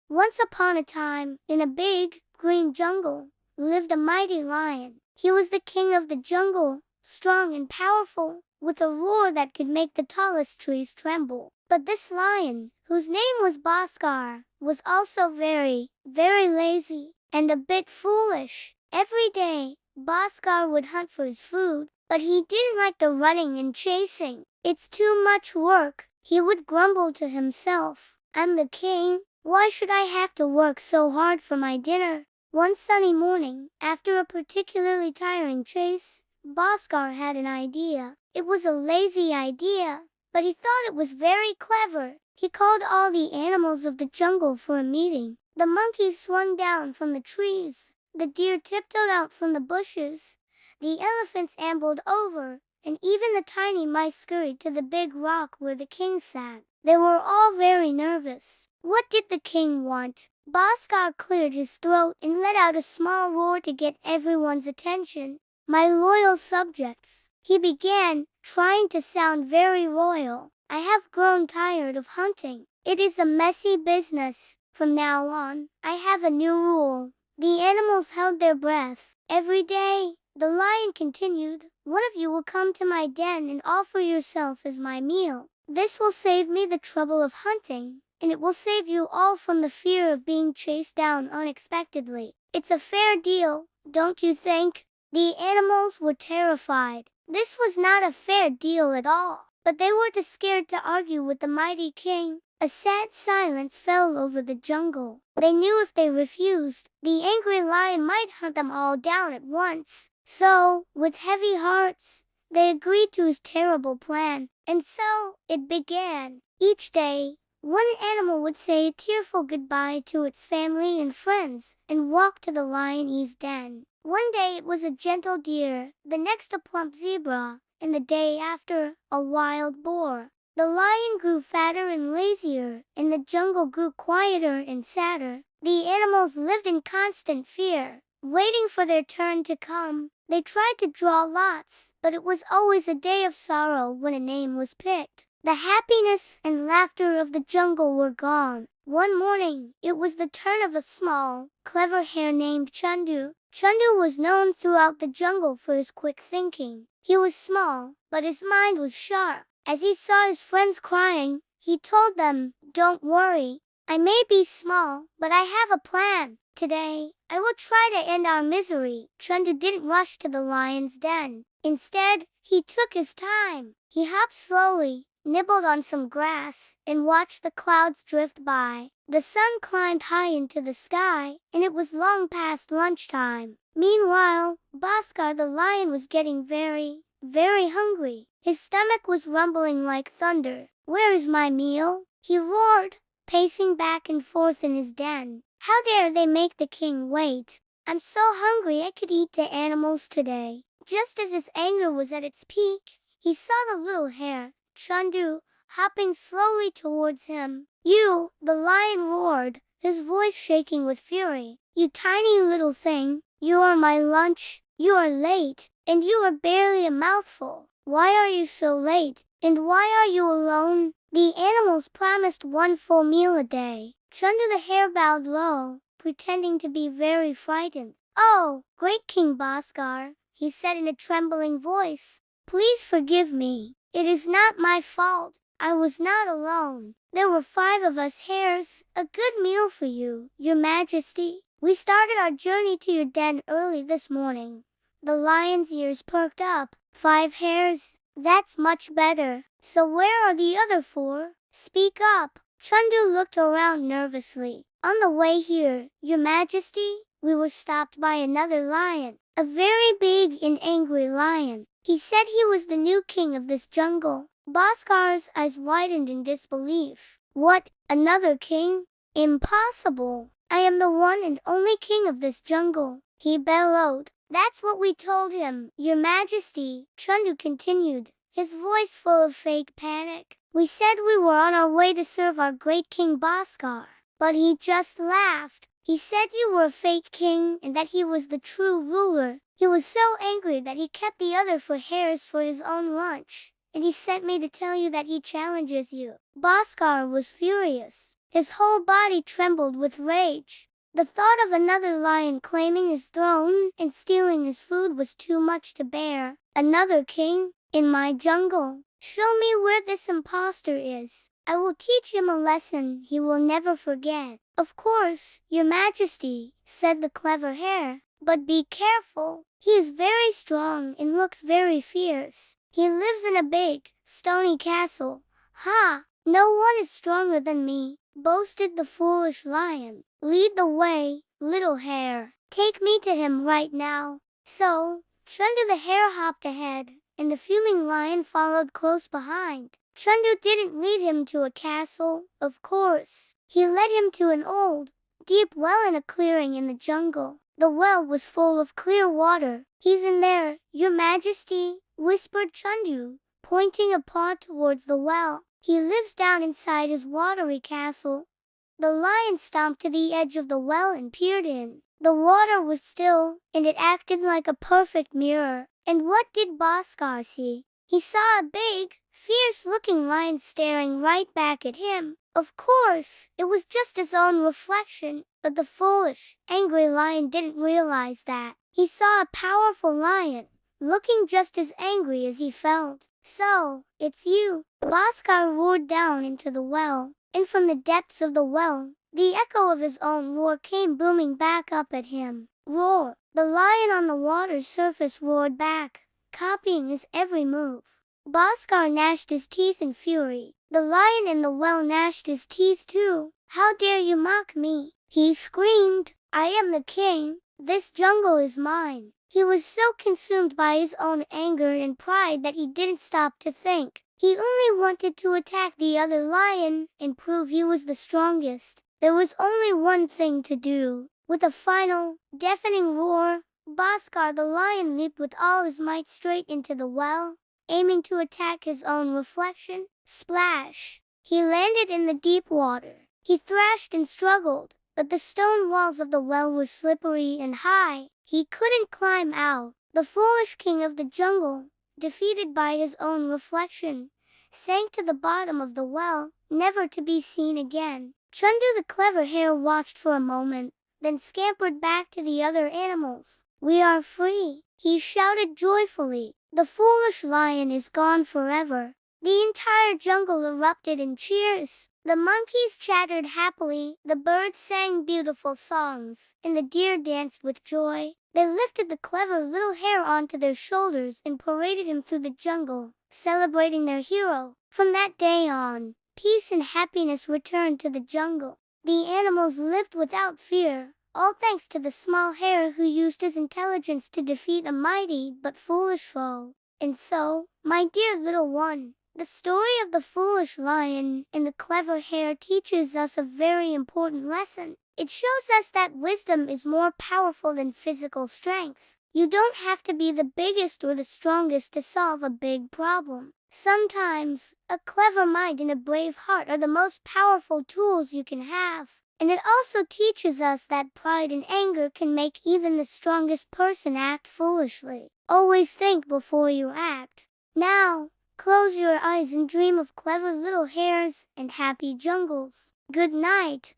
Once upon a time, in a big, green jungle, lived a mighty lion. He was the king of the jungle, strong and powerful, with a roar that could make the tallest trees tremble. But this lion, whose name was Bhaskar, was also very, very lazy, and a bit foolish. Every day, Bhaskar would hunt for his food, but he didn't like the running and chasing. "It's too much work," he would grumble to himself. "I'm the king. Why should I have to work so hard for my dinner?" One sunny morning, after a particularly tiring chase, Bhaskar had an idea. It was a lazy idea, but he thought it was very clever. He called all the animals of the jungle for a meeting. The monkeys swung down from the trees, the deer tiptoed out from the bushes, the elephants ambled over, and even the tiny mice scurried to the big rock where the king sat. They were all very nervous. What did the king want? Bhaskar cleared his throat and let out a small roar to get everyone's attention. "My loyal subjects," he began, trying to sound very royal, "I have grown tired of hunting. It is a messy business. From now on, I have a new rule." The animals held their breath. "Every day," the lion continued, "one of you will come to my den and offer yourself as my meal. This will save me the trouble of hunting, and it will save you all from the fear of being chased down unexpectedly. It's a fair deal, don't you think?" The animals were terrified. This was not a fair deal at all, but they were too scared to argue with the mighty king. A sad silence fell over the jungle. They knew if they refused, the angry lion might hunt them all down at once. So, with heavy hearts, they agreed to his terrible plan. And so, it began. Each day, one animal would say a tearful goodbye to its family and friends, and walk to the lion's den. One day it was a gentle deer, the next a plump zebra, and the day after, a wild boar. The lion grew fatter and lazier, and the jungle grew quieter and sadder. The animals lived in constant fear, waiting for their turn to come. They tried to draw lots, but it was always a day of sorrow when a name was picked. The happiness and laughter of the jungle were gone. One morning, it was the turn of a small, clever hare named Chandu. Chandu was known throughout the jungle for his quick thinking. He was small, but his mind was sharp. As he saw his friends crying, he told them, "Don't worry. I may be small, but I have a plan. Today, I will try to end our misery." Chandu didn't rush to the lion's den. Instead, he took his time. He hopped slowly, nibbled on some grass, and watched the clouds drift by. The sun climbed high into the sky, and it was long past lunchtime. Meanwhile, Bhaskar the lion was getting very, very hungry. His stomach was rumbling like thunder. "Where is my meal?" he roared, pacing back and forth in his den. "How dare they make the king wait? I'm so hungry I could eat the animals today." Just as his anger was at its peak, he saw the little hare, Chandu, hopping slowly towards him. "You," the lion roared, his voice shaking with fury, "you tiny little thing, you are my lunch. You are late, and you are barely a mouthful. Why are you so late, and why are you alone?" The animals promised one full meal a day. Chandu the hare bowed low, pretending to be very frightened. "Oh, great King Bhaskar," he said in a trembling voice, "please forgive me. It is not my fault. I was not alone. There were 5 of us hares. A good meal for you, your majesty. We started our journey to your den early this morning." The lion's ears perked up. 5 hares? That's much better. So where are the other 4? Speak up. Chandu looked around nervously. "On the way here, your majesty, we were stopped by another lion. A very big and angry lion. He said he was the new king of this jungle." Bhaskar's eyes widened in disbelief. "What, another king? Impossible. I am the one and only king of this jungle," he bellowed. "That's what we told him, your majesty," Chandu continued, his voice full of fake panic. "We said we were on our way to serve our great king Bhaskar, but he just laughed. He said you were a fake king and that he was the true ruler. He was so angry that he kept the other 4 hares for his own lunch, and he sent me to tell you that he challenges you." Bhaskar was furious. His whole body trembled with rage. The thought of another lion claiming his throne and stealing his food was too much to bear. Another king? In my jungle? Show me where this impostor is. I will teach him a lesson he will never forget. Of course, your majesty, said the clever hare. But be careful. He is very strong and looks very fierce. He lives in a big, stony castle. Ha! No one is stronger than me, boasted the foolish lion. Lead the way, little hare. Take me to him right now. So, Chundu the hare hopped ahead, and the fuming lion followed close behind. Chundu didn't lead him to a castle, of course. He led him to an old, deep well in a clearing in the jungle. The well was full of clear water. He's in there, your majesty, whispered Chundu, pointing a paw towards the well. He lives down inside his watery castle. The lion stomped to the edge of the well and peered in. The water was still, and it acted like a perfect mirror. And what did Bhaskar see? He saw a big, fierce-looking lion staring right back at him. Of course, it was just his own reflection, but the foolish, angry lion didn't realize that. He saw a powerful lion, looking just as angry as he felt. So, it's you. Bhaskar roared down into the well, and from the depths of the well, the echo of his own roar came booming back up at him. Roar! The lion on the water's surface roared back, copying his every move. Bhaskar gnashed his teeth in fury. The lion in the well gnashed his teeth too. How dare you mock me? He screamed. I am the king. This jungle is mine. He was so consumed by his own anger and pride that he didn't stop to think. He only wanted to attack the other lion and prove he was the strongest. There was only one thing to do. With a final, deafening roar, Bhaskar the lion leaped with all his might straight into the well, aiming to attack his own reflection. Splash! He landed in the deep water. He thrashed and struggled, but the stone walls of the well were slippery and high. He couldn't climb out. The foolish king of the jungle, defeated by his own reflection, sank to the bottom of the well, never to be seen again. Chundu the clever hare watched for a moment, then scampered back to the other animals. We are free, he shouted joyfully. The foolish lion is gone forever. The entire jungle erupted in cheers. The monkeys chattered happily, the birds sang beautiful songs, and the deer danced with joy. They lifted the clever little hare onto their shoulders and paraded him through the jungle, celebrating their hero. From that day on, peace and happiness returned to the jungle. The animals lived without fear, all thanks to the small hare who used his intelligence to defeat a mighty but foolish foe. And so, my dear little one, the story of the foolish lion and the clever hare teaches us a very important lesson. It shows us that wisdom is more powerful than physical strength. You don't have to be the biggest or the strongest to solve a big problem. Sometimes, a clever mind and a brave heart are the most powerful tools you can have. And it also teaches us that pride and anger can make even the strongest person act foolishly. Always think before you act. Now, close your eyes and dream of clever little hares and happy jungles. Good night.